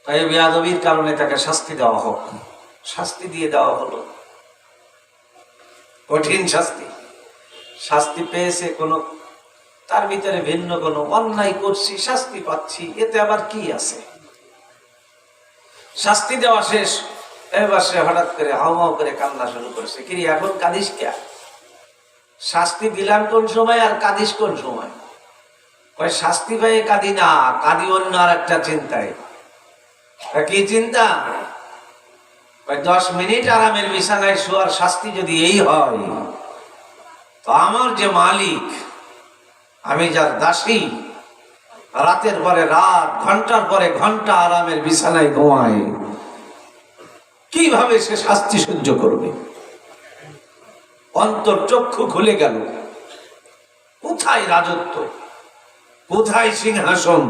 তাই বেয়াদবির কারণে তাকে শাস্তি দেওয়া হোক। শাস্তি দিয়ে দেওয়া হলো, কঠিন শাস্তি। শাস্তি পেয়েছে কোনো, তার ভিতরে ভিন্ন কোনো অন্যায় করছি শাস্তি পাচ্ছি, এতে আবার কি আছে? শাস্তি দেওয়া শেষ, এবার সে হঠাৎ করে হাউমাউ করে কান্না শুরু করেছে। কি এখন কাঁদিস কে? শাস্তি দিলাম কোন সময় আর কাঁদিস কোন সময়? কয় শাস্তি পেয়ে কাঁদি না, কাঁদি অন্য আর একটা চিন্তায়। কি চিন্তা? 10 মিনিট আরামের বিছানায় শোয়ার শাস্তি যদি এই হয়, তো আমার যে মালিক, আমি যার দাসী, রাতের পরে রাত, ঘন্টার পরে ঘন্টা আরামের বিছানায় ঘুমায়, কিভাবে সে শাস্তি সহ্য করবে? অন্তর চক্ষু খুলে গেল। কোথায় রাজত্ব, কোথায় সিংহাসন?